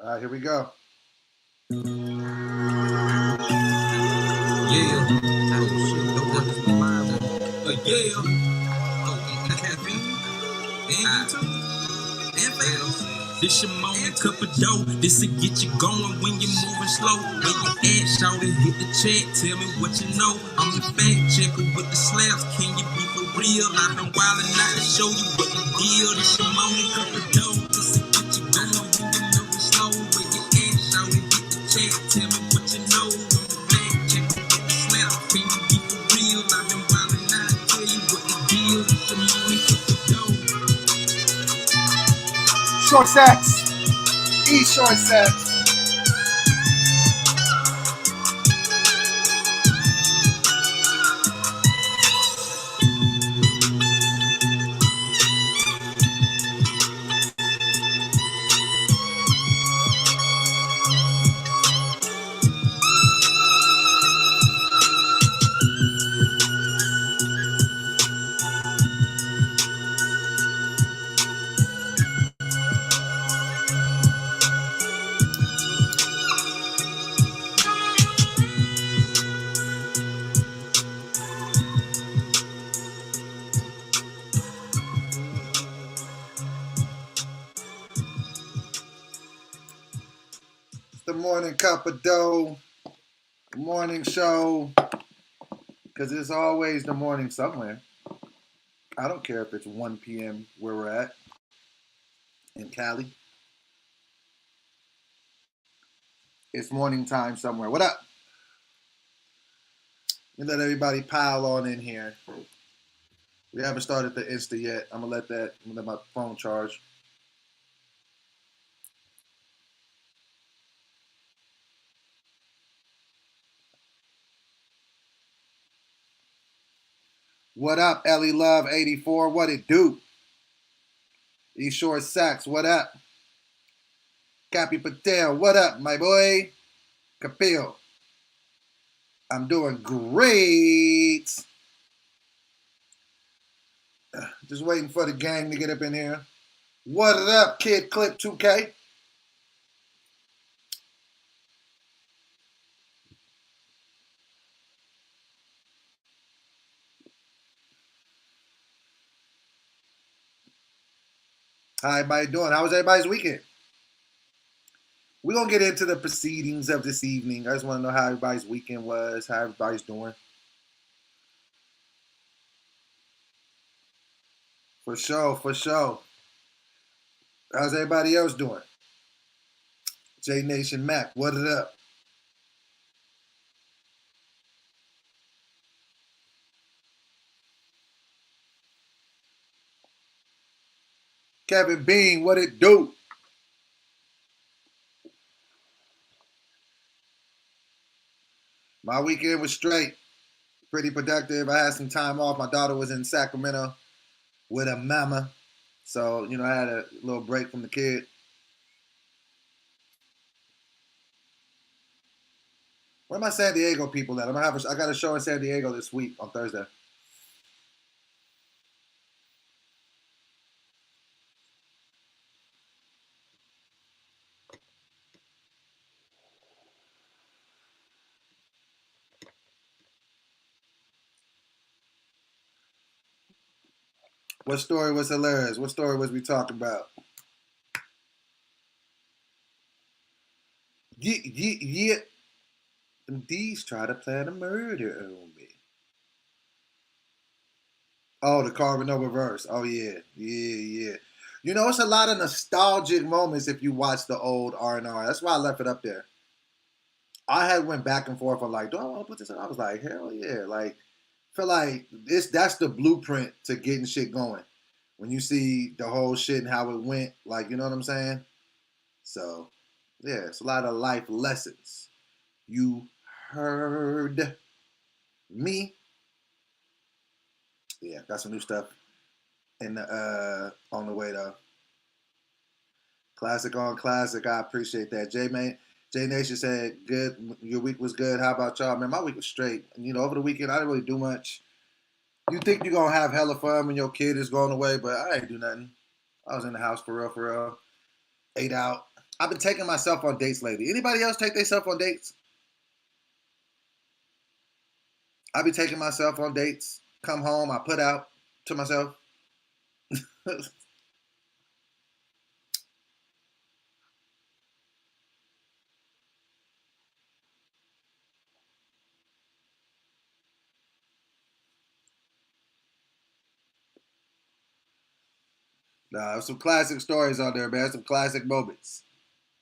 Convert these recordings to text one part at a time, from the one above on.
All right, here we go. Yeah. Oh shit. Don't want this to be live. Yeah. Oh, caffeine. And you too. This your moment, cup of dough. This'll get you going when you're moving slow. When you ass shout and hit the check, tell me what you know. I'm the fact checker with the slabs. Can you be for real? I've been wildin' out to show you what the deal. This your moment, cup of dough. This'll get you going when you're moving slow. When you ass shout and hit the check, tell me what you know. I'm the fact checker with the slabs. Can you be for real? I've been wildin' out to tell you what the deal. This your moment, cup of dough. Short sacks. Short sacks. The morning cup of dough. The morning show. Because it's always the morning somewhere. I don't care if it's 1 p.m. where we're at in Cali. It's morning time somewhere. What up? Let everybody pile on in here. We haven't started the Insta yet. I'm gonna let my phone charge. What up, Ellie Love 84? What it do? East Shore Sacks, what up? Cappy Patel, what up, my boy? Kapil. I'm doing great. Just waiting for the gang to get up in here. What up, Kid Clip 2K? How everybody doing? How was everybody's weekend? We're going to get into the proceedings of this evening. I just want to know how everybody's weekend was, how everybody's doing. For sure, for sure. How's everybody else doing? J Nation Mac, what it up? Kevin Bean, what it do? My weekend was straight, pretty productive. I had some time off. My daughter was in Sacramento with a mama. So, I had a little break from the kid. Where are my San Diego people at? I got a show in San Diego this week on Thursday. What story was hilarious? What story was we talking about? Yeah. Them D's try to plan a murder on me. Oh, the Carbon No Reverse. Oh, yeah. Yeah. It's a lot of nostalgic moments if you watch the old R&R. That's why I left it up there. I had went back and forth on like, do I want to put this in? I was like, hell yeah. Like, feel like that's the blueprint to getting shit going. When you see the whole shit and how it went, like, you know what I'm saying? So, yeah, it's a lot of life lessons. You heard me? Yeah, got some new stuff in the on the way though. Classic on classic. I appreciate that. J Nation said, good. Your week was good. How about y'all? Man, my week was straight. Over the weekend, I didn't really do much. You think you're going to have hella fun when your kid is going away, but I ain't do nothing. I was in the house for real. Ate out. I've been taking myself on dates lately. Anybody else take themselves on dates? I be taking myself on dates. Come home, I put out to myself. Nah, some classic stories on there, man. Some classic moments.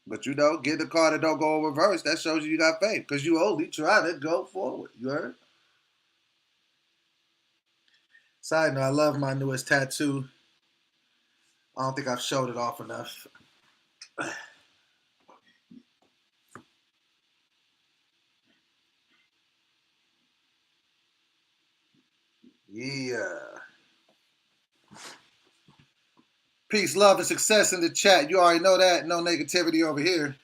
But you know, get the car that don't go in reverse. That shows you got faith because you only try to go forward. You heard? Side note, I love my newest tattoo. I don't think I've showed it off enough. Yeah. Peace, love, and success in the chat. You already know that. No negativity over here.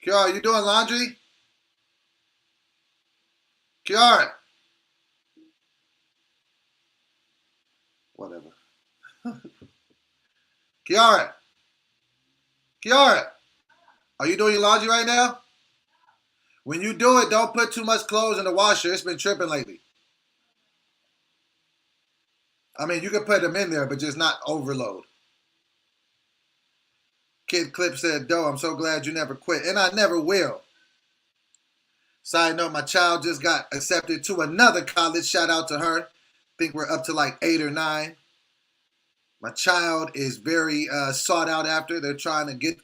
Kiara, you doing laundry? Kiara. Whatever. Kiara. Kiara. Are you doing your laundry right now? When you do it, don't put too much clothes in the washer. It's been tripping lately. I mean, you can put them in there, but just not overload. Kid Clip said, Doe, I'm so glad you never quit. And I never will. Side note, my child just got accepted to another college. Shout out to her. I think we're up to like 8 or 9. My child is very sought out after. They're trying to get,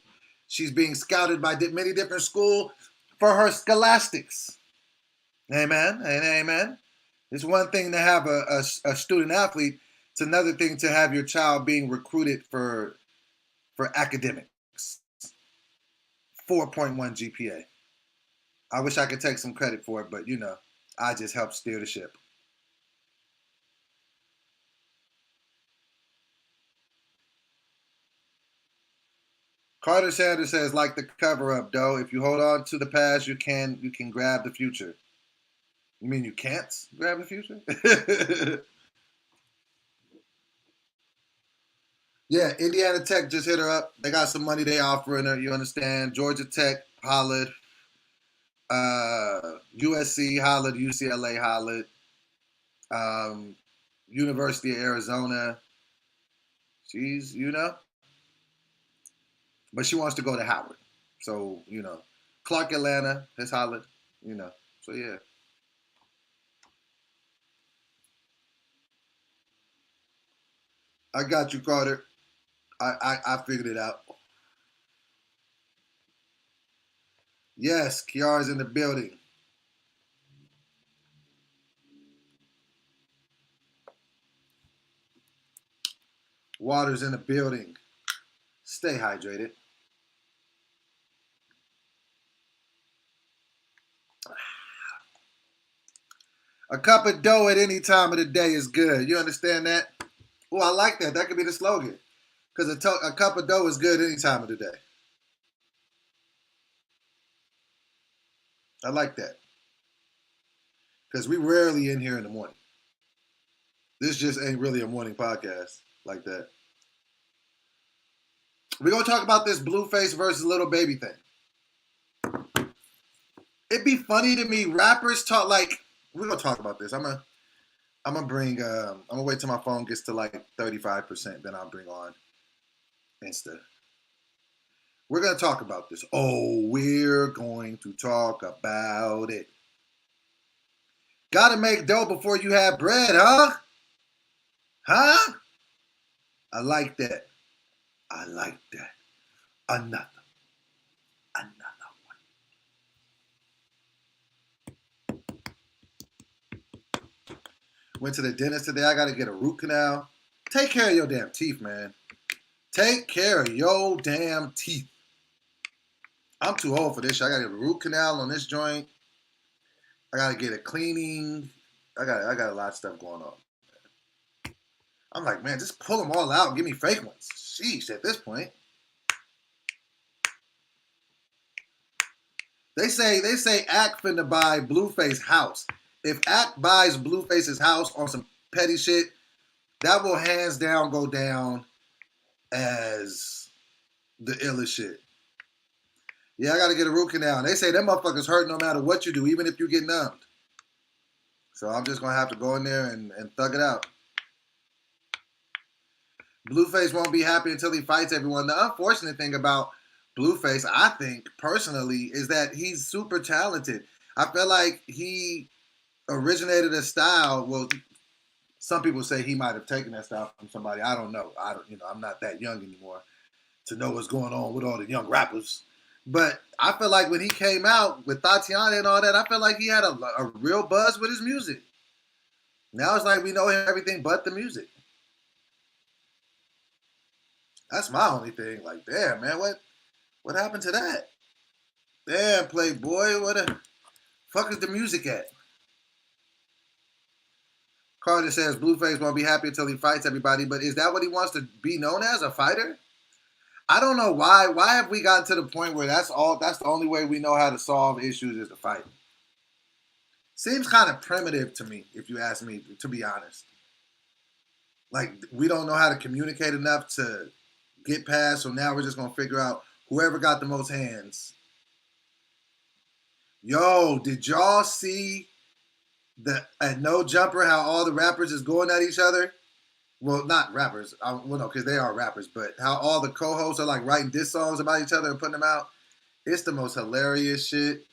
she's being scouted by many different schools for her scholastics. Amen and amen. It's one thing to have a student athlete. It's another thing to have your child being recruited for academics. 4.1 GPA. I wish I could take some credit for it, but you know, I just helped steer the ship. Carter Sanders says, like the cover up, though. If you hold on to the past, you can grab the future. You mean you can't grab the future? Yeah, Indiana Tech just hit her up. They got some money they offering her. You understand? Georgia Tech hollered. USC hollered. UCLA hollered. Um, University of Arizona. She's, you know, but she wants to go to Howard. So, you know, Clark Atlanta has hollered, you know. So, yeah. I got you, Carter. I figured it out. Yes, Kiara's in the building. Water's in the building. Stay hydrated. A cup of dough at any time of the day is good. You understand that? Oh, I like that. That could be the slogan. Because a cup of dough is good any time of the day. I like that. Because we rarely in here in the morning. This just ain't really a morning podcast like that. We're going to talk about this Blueface versus Little Baby thing. It'd be funny to me. Rappers talk like, we're going to talk about this. I'm gonna bring. I'm gonna wait till my phone gets to like 35%. Then I'll bring on Insta. We're gonna talk about this. Oh, we're going to talk about it. Gotta make dough before you have bread, huh? Huh? I like that. I like that. Another. Went to the dentist today. I gotta get a root canal. Take care of your damn teeth, man. Take care of your damn teeth. I'm too old for this shit. I gotta get a root canal on this joint. I gotta get a cleaning. I got a lot of stuff going on. I'm like, man, just pull them all out and give me fake ones. Sheesh, at this point. They say Act finna buy Blueface house. If Act buys Blueface's house on some petty shit, that will hands down go down as the illest shit. Yeah, I gotta get a root canal. They say them motherfuckers hurt no matter what you do, even if you get numbed. So I'm just gonna have to go in there and thug it out. Blueface won't be happy until he fights everyone. The unfortunate thing about Blueface, I think, personally, is that he's super talented. I feel like he originated a style. Well, some people say he might have taken that style from somebody. I don't know. I'm not that young anymore to know what's going on with all the young rappers. But I feel like when he came out with Tatiana and all that, I feel like he had a real buzz with his music. Now it's like we know him everything but the music. That's my only thing. Like, damn, man, what happened to that? Damn, Playboy, where the fuck is the music at? Carter says Blueface won't be happy until he fights everybody, but is that what he wants to be known as, a fighter? I don't know why. Why have we gotten to the point where that's the only way we know how to solve issues is to fight? Seems kind of primitive to me, if you ask me, to be honest. Like, we don't know how to communicate enough to get past, so now we're just going to figure out whoever got the most hands. Yo, did y'all see at No Jumper how all the rappers is going at each other? Well, not rappers. Well, no, because they are rappers, but how all the co-hosts are like writing diss songs about each other and putting them out. It's the most hilarious shit.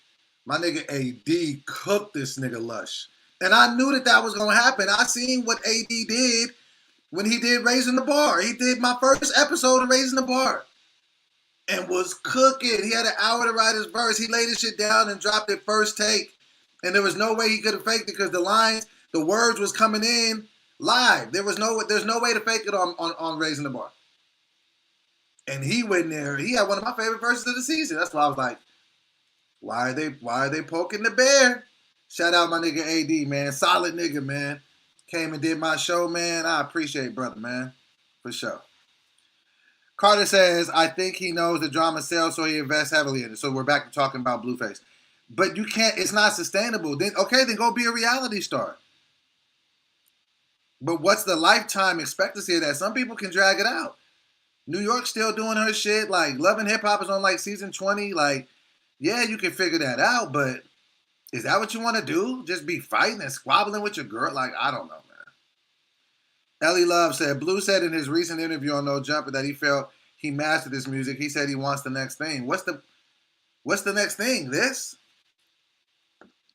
My nigga AD cooked this nigga Lush. And I knew that was going to happen. I seen what AD did when he did Raising the Bar. He did my first episode of Raising the Bar and was cooking. He had an hour to write his verse. He laid his shit down and dropped it first take. And there was no way he could have faked it because the words was coming in live. There's no way to fake it on Raising the Bar. And he went there. He had one of my favorite verses of the season. That's why I was like, why are they poking the bear? Shout out my nigga AD, man. Solid nigga, man. Came and did my show, man. I appreciate brother, man. For sure. Carter says, I think he knows the drama sells, so he invests heavily in it. So we're back to talking about Blueface. But you can't, it's not sustainable. Then go be a reality star. But what's the lifetime expectancy of that? Some people can drag it out. New York's still doing her shit. Like, Love and Hip Hop is on like season 20. Like, yeah, you can figure that out, but is that what you want to do? Just be fighting and squabbling with your girl? Like, I don't know, man. Ellie Love said, Blue said in his recent interview on No Jumper that he felt he mastered his music. He said he wants the next thing. What's the next thing? This?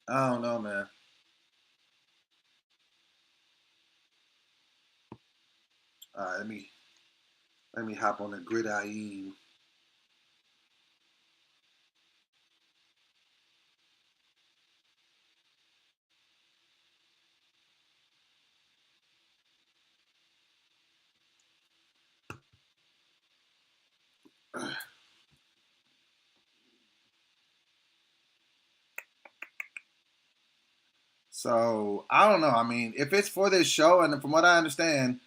I don't know, man. All right, let me hop on the gridiron. So, I don't know. I mean, if it's for this show, and from what I understand,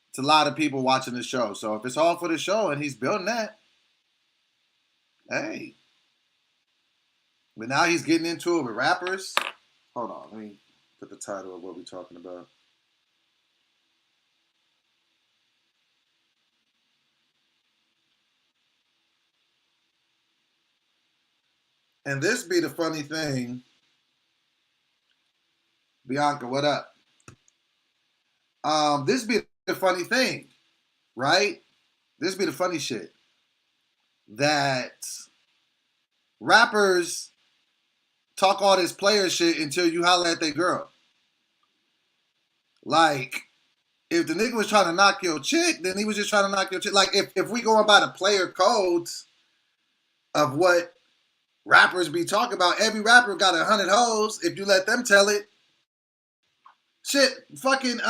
it's a lot of people watching the show. So if it's all for the show and he's building that, hey. But now he's getting into it with rappers. Hold on, let me put the title of what we're talking about. And this be the funny thing. Bianca, what up? This be the funny thing, right? This be the funny shit. That rappers talk all this player shit until you holler at their girl. Like, if the nigga was trying to knock your chick, then he was just trying to knock your chick. Like, if we going by the player codes of what rappers be talking about, every rapper got 100 hoes. If you let them tell it, shit, fucking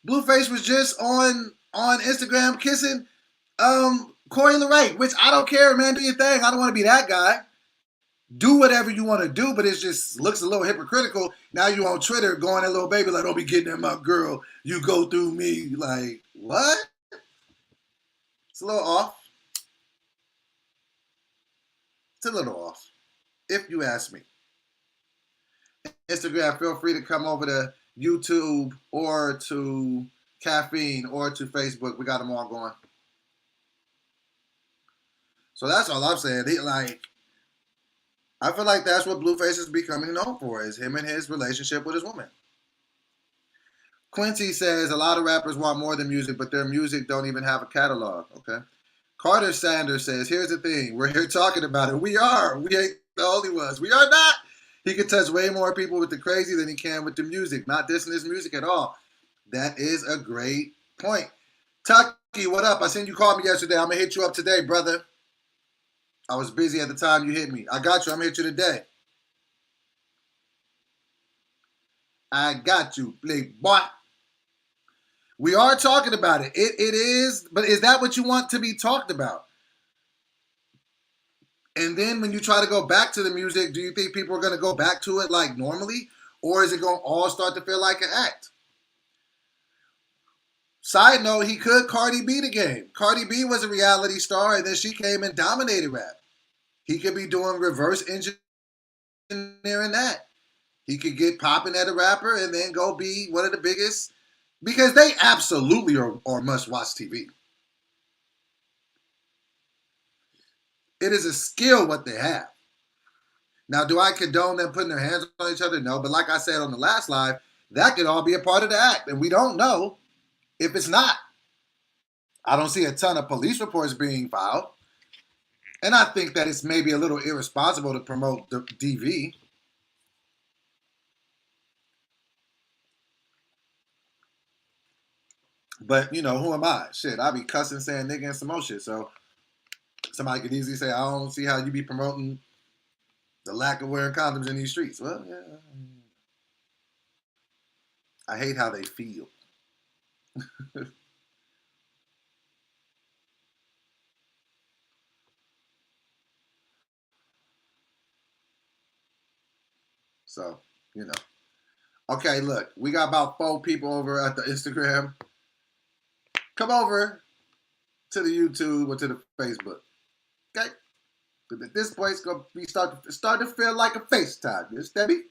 Blueface was just on Instagram kissing Corey LeRae, which I don't care, man. Do your thing. I don't want to be that guy. Do whatever you want to do, but it just looks a little hypocritical. Now you on Twitter going at little baby like, don't be getting at my girl. You go through me. Like, what? It's a little off. It's a little off. if you ask me. Instagram, feel free to come over to YouTube or to Caffeine or to Facebook. We got them all going. So that's all I'm saying. I feel like that's what Blueface is becoming known for, is him and his relationship with his woman. Quincy says a lot of rappers want more than music, but their music don't even have a catalog. Okay. Carter Sanders says, here's the thing. We're here talking about it. We are. We ain't the only ones. We are not. He can touch way more people with the crazy than he can with the music. Not dissing his music at all. That is a great point. Tucky, what up? I seen you called me yesterday. I'm going to hit you up today, brother. I was busy at the time you hit me. I got you. I'm going to hit you today. I got you, big boy. We are talking about it. It is, but is that what you want to be talked about? And then when you try to go back to the music, do you think people are going to go back to it like normally? Or is it going to all start to feel like an act? Side note, he could Cardi B the game. Cardi B was a reality star, and then she came and dominated rap. He could be doing reverse engineering that. He could get popping at a rapper and then go be one of the biggest, because they absolutely are must-watch TV. It is a skill what they have. Now, do I condone them putting their hands on each other? No, but like I said on the last live, that could all be a part of the act, and we don't know if it's not. I don't see a ton of police reports being filed, and I think that it's maybe a little irresponsible to promote the DV. But, who am I? Shit, I be cussing, saying nigga and some more shit, so somebody could easily say, I don't see how you be promoting the lack of wearing condoms in these streets. Well, yeah. I hate how they feel. So, you know. Okay, look, we got about 4 people over at the Instagram. Come over to the YouTube or to the Facebook. Okay? But at this point, it's gonna be start to feel like a FaceTime. You understand me?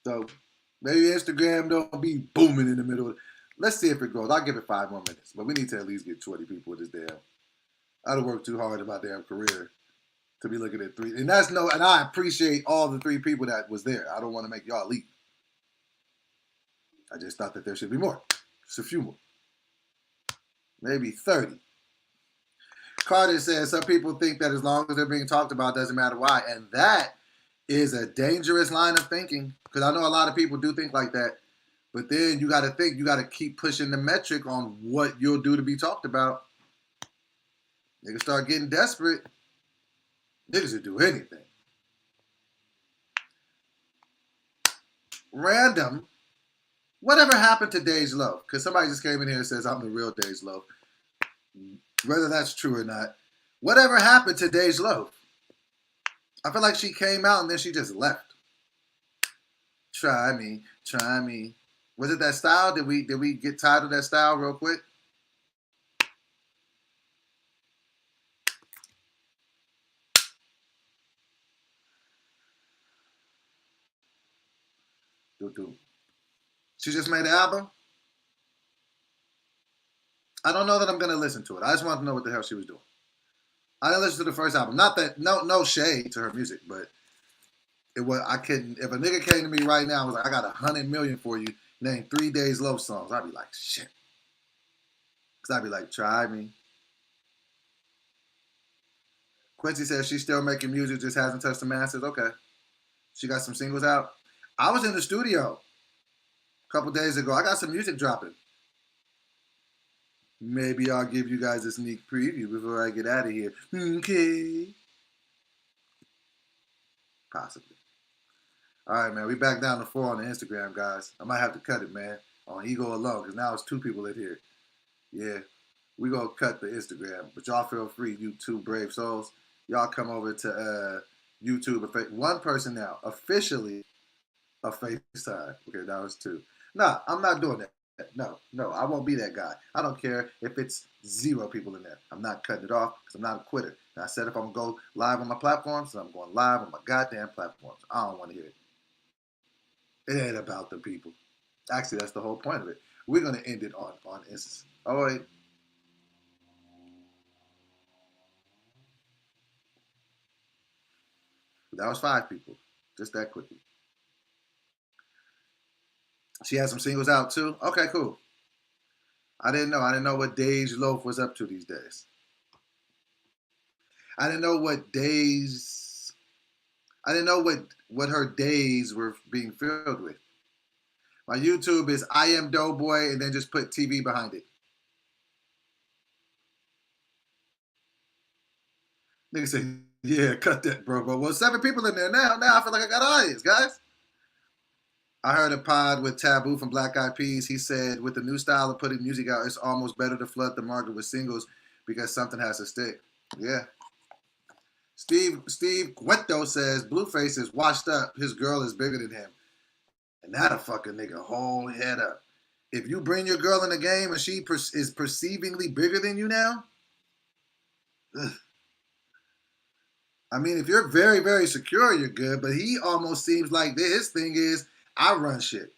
So maybe Instagram don't be booming in the middle. Let's see if it grows. I'll give it 5 more minutes. But we need to at least get 20 people with this damn. I don't work too hard in my damn career to be looking at 3. And and I appreciate all the 3 people that was there. I don't want to make y'all leave. I just thought that there should be more. Just a few more. Maybe 30. Carter says some people think that as long as they're being talked about, doesn't matter why. And that is a dangerous line of thinking. Because I know a lot of people do think like that. But then you got to think, you got to keep pushing the metric on what you'll do to be talked about. Niggas start getting desperate. Niggas will do anything. Random. Whatever happened to Dej Loaf? Because somebody just came in here and says I'm the real Dej Loaf. Whether that's true or not. Whatever happened to Dej Loaf? I feel like she came out and then she just left. Try me, try me. Was it that style? Did we get tired of that style real quick? She just made an album? I don't know that I'm gonna listen to it. I just want to know what the hell she was doing. I didn't listen to the first album. Not that no shade to her music, but it was I couldn't. If a nigga came to me right now and was like, I got 100 million for you, name 3 Days Love songs, I'd be like, shit. Cause I'd be like, try me. Quincy says she's still making music, just hasn't touched the masses. Okay. She got some singles out. I was in the studio a couple days ago. I got some music dropping. Maybe I'll give you guys a sneak preview before I get out of here. Okay. Possibly. All right, man. We back down to 4 on the Instagram, guys. I might have to cut it, man, on Ego alone, because now it's 2 people in here. Yeah. We gonna cut the Instagram. But y'all feel free, you 2 brave souls. Y'all come over to YouTube. 1 person now, officially a FaceTime. Okay, that was 2. Nah, I'm not doing that. No, I won't be that guy. I don't care if it's 0 people in there. I'm not cutting it off because I'm not a quitter. I said if I'm going to go live on my platforms, I'm going live on my goddamn platforms. I don't want to hear it. It ain't about the people. Actually, that's the whole point of it. We're going to end it on Insta. Oh, wait. That was 5 people. Just that quickly. She had some singles out too? Okay, cool. I didn't know. I didn't know what Dej Loaf was up to these days. I didn't know what days. I didn't know what her days were being filled with. My YouTube is I am Doughboy and then just put TV behind it. Nigga said, yeah, cut that, bro. But well, 7 people in there now. Now I feel like I got an audience, guys. I heard a pod with Taboo from Black Eyed Peas. He said, with the new style of putting music out, it's almost better to flood the market with singles because something has to stick. Yeah. Steve Cueto says, Blueface is washed up. His girl is bigger than him. And that'll fuck a nigga whole head up. If you bring your girl in the game and she is perceivingly bigger than you now, ugh. I mean, if you're very, very secure, you're good. But he almost seems like his thing is, I run shit.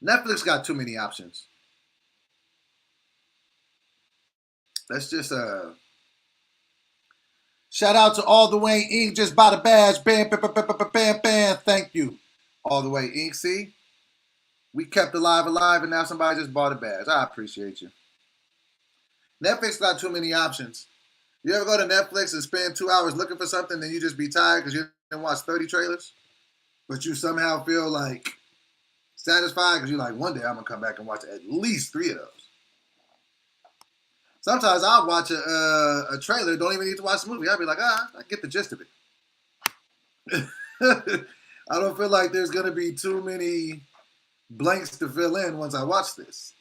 Netflix got too many options. Let's just shout out to All the Way Inc. Just bought a badge. Bam, bam, bam, bam, bam, bam, bam. Thank you. All the Way Inc. See? We kept alive, and now somebody just bought a badge. I appreciate you. Netflix got too many options. You ever go to Netflix and spend 2 hours looking for something, then you just be tired because you didn't watch 30 trailers? But you somehow feel like satisfied because you're like, one day I'm going to come back and watch at least 3 of those. Sometimes I'll watch a trailer, don't even need to watch the movie. I'll be like, I get the gist of it. I don't feel like there's going to be too many blanks to fill in once I watch this.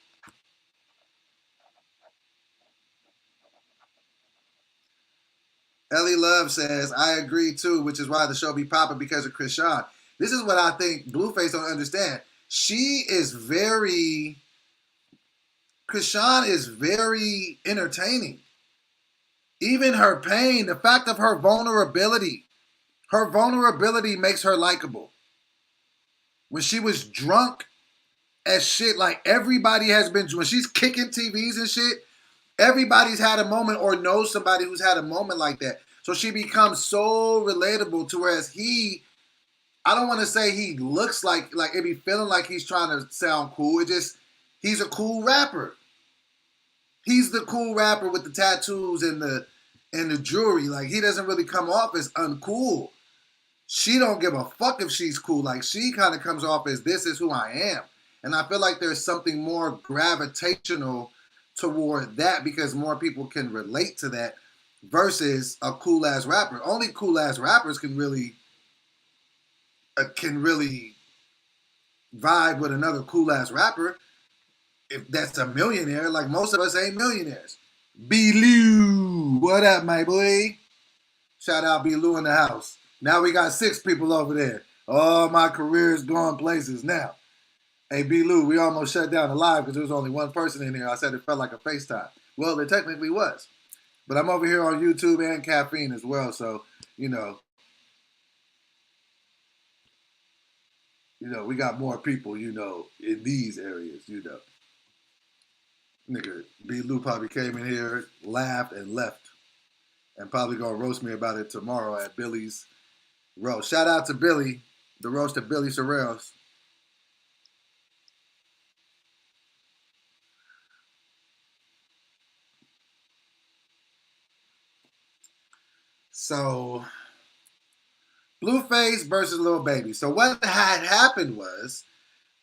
Ellie Love says, I agree too, which is why the show be popping because of Krishan. This is what I think Blueface don't understand. Krishan is very entertaining. Even her pain, the fact of her vulnerability makes her likable. When she was drunk as shit, like everybody has been, when she's kicking TVs and shit, everybody's had a moment or knows somebody who's had a moment like that. So she becomes so relatable to whereas I don't want to say he looks like it be feeling like he's trying to sound cool. He's a cool rapper. He's the cool rapper with the tattoos and the jewelry. Like he doesn't really come off as uncool. She don't give a fuck if she's cool. Like she kind of comes off as this is who I am. And I feel like there's something more gravitational toward that because more people can relate to that versus a cool ass rapper. Only cool ass rappers can really vibe with another cool ass rapper. If that's a millionaire, like most of us ain't millionaires. B-Lou, what up, my boy? Shout out B-Lou in the house. Now we got 6 people over there. Oh, my career is going places now. Hey, B-Lou, we almost shut down the live because there was only one person in here. I said it felt like a FaceTime. Well, it technically was. But I'm over here on YouTube and Caffeine as well, so, we got more people, in these areas, Nigga, B-Lou probably came in here, laughed, and left. And probably gonna roast me about it tomorrow at Billy's roast. Shout out to Billy, the roast of Billy Sorrells. So, Blueface versus Lil Baby. So what had happened was,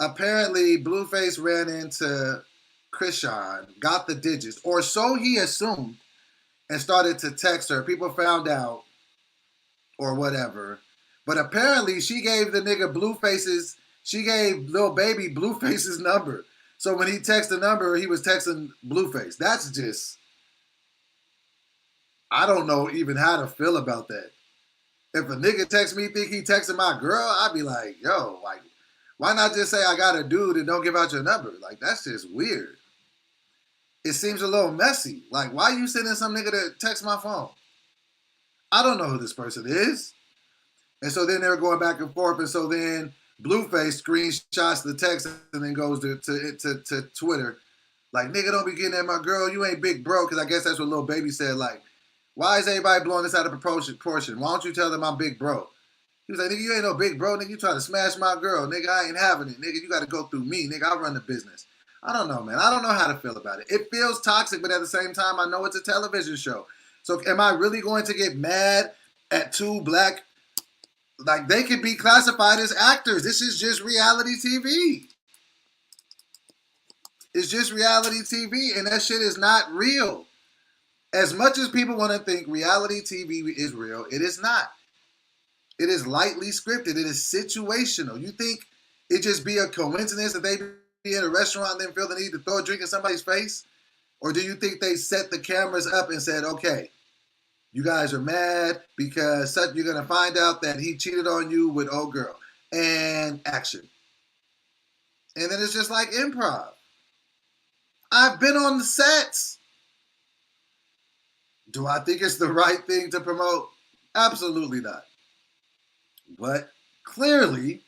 apparently Blueface ran into Krishan, got the digits, or so he assumed, and started to text her. People found out, or whatever. But apparently she gave the nigga she gave Lil Baby Blueface's number. So when he texted the number, he was texting Blueface. That's just, I don't know even how to feel about that. If a nigga texts me, think he texting my girl, I'd be like, yo, like, Why not just say I got a dude and don't give out your number? Like, that's just weird. It seems a little messy. Like, why you sending some nigga to text my phone? I don't know who this person is. And so then they were going back and forth. And so then Blueface screenshots the text and then goes to Twitter. Like, nigga, don't be getting at my girl. You ain't big bro. Because I guess that's what Lil Baby said. Like, why is everybody blowing this out of proportion? Why don't you tell them I'm big bro? He was like, nigga, you ain't no big bro. Nigga, you trying to smash my girl. Nigga, I ain't having it. Nigga, you got to go through me. Nigga, I run the business. I don't know, man. I don't know how to feel about it. It feels toxic, but at the same time, I know it's a television show. So am I really going to get mad at two black... Like, they could be classified as actors. This is just reality TV. It's just reality TV, and that shit is not real. As much as people want to think reality TV is real, it is not. It is lightly scripted. It is situational. You think it just be a coincidence that they be in a restaurant and then feel the need to throw a drink in somebody's face? Or do you think they set the cameras up and said, okay, you guys are mad because you're going to find out that he cheated on you with old girl. And action. And then it's just like improv. I've been on the sets. Do I think it's the right thing to promote? Absolutely not. But clearly,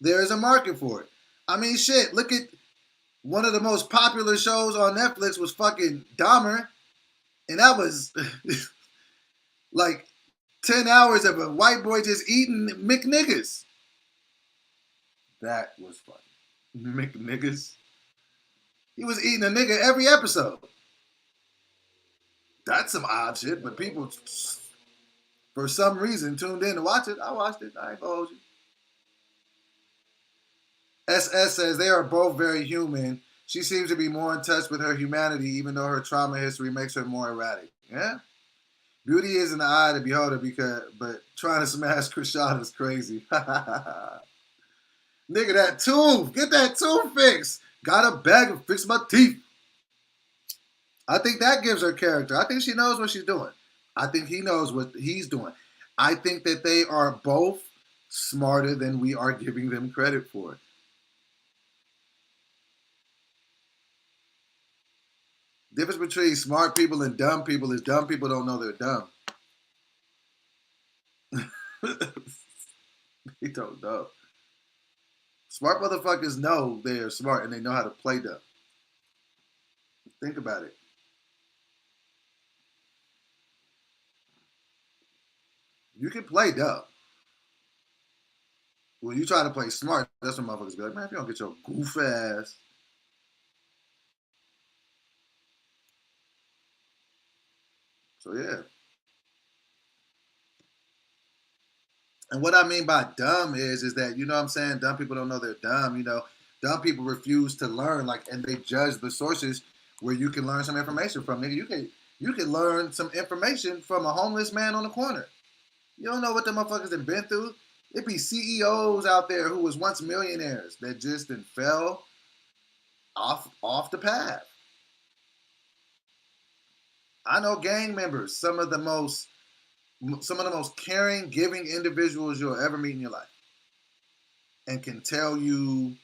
there is a market for it. I mean, shit, look at one of the most popular shows on Netflix was fucking Dahmer. And that was like 10 hours of a white boy just eating McNiggers. That was funny. McNiggers. He was eating a nigga every episode. That's some odd shit, but people, for some reason, tuned in to watch it. I watched it. I ain't gonna hold you. SS says they are both very human. She seems to be more in touch with her humanity, even though her trauma history makes her more erratic. Yeah? Beauty is in the eye of the beholder, but trying to smash Krishan is crazy. Nigga, that tooth. Get that tooth fixed. Got a bag and fix my teeth. I think that gives her character. I think she knows what she's doing. I think he knows what he's doing. I think that they are both smarter than we are giving them credit for. Difference between smart people and dumb people is dumb people don't know they're dumb. They don't know. Smart motherfuckers know they're smart and they know how to play dumb. Think about it. You can play dumb. When you try to play smart, that's when motherfuckers be like, man, if you don't get your goof ass. So, yeah. And what I mean by dumb is that, you know what I'm saying? Dumb people don't know they're dumb, you know. Dumb people refuse to learn, like, and they judge the sources where you can learn some information from. Nigga, you can learn some information from a homeless man on the corner. You don't know what the motherfuckers have been through. It be CEOs out there who was once millionaires that just fell off the path. I know gang members, some of the most caring, giving individuals you'll ever meet in your life, and can tell you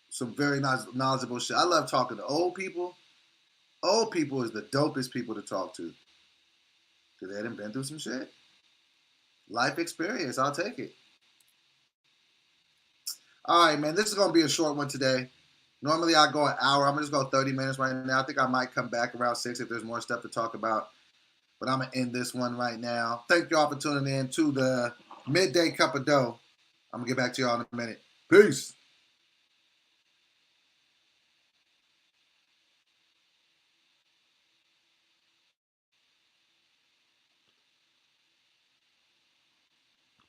some very knowledgeable shit. I love talking to old people. Old people is the dopest people to talk to because they done been through some shit. Life experience, I'll take it. All right, man, this is going to be a short one today. Normally I go an hour. I'm going to just go 30 minutes right now. I think I might come back around 6 if there's more stuff to talk about. But I'm going to end this one right now. Thank you all for tuning in to the Midday Cup of Dough. I'm going to get back to y'all in a minute. Peace.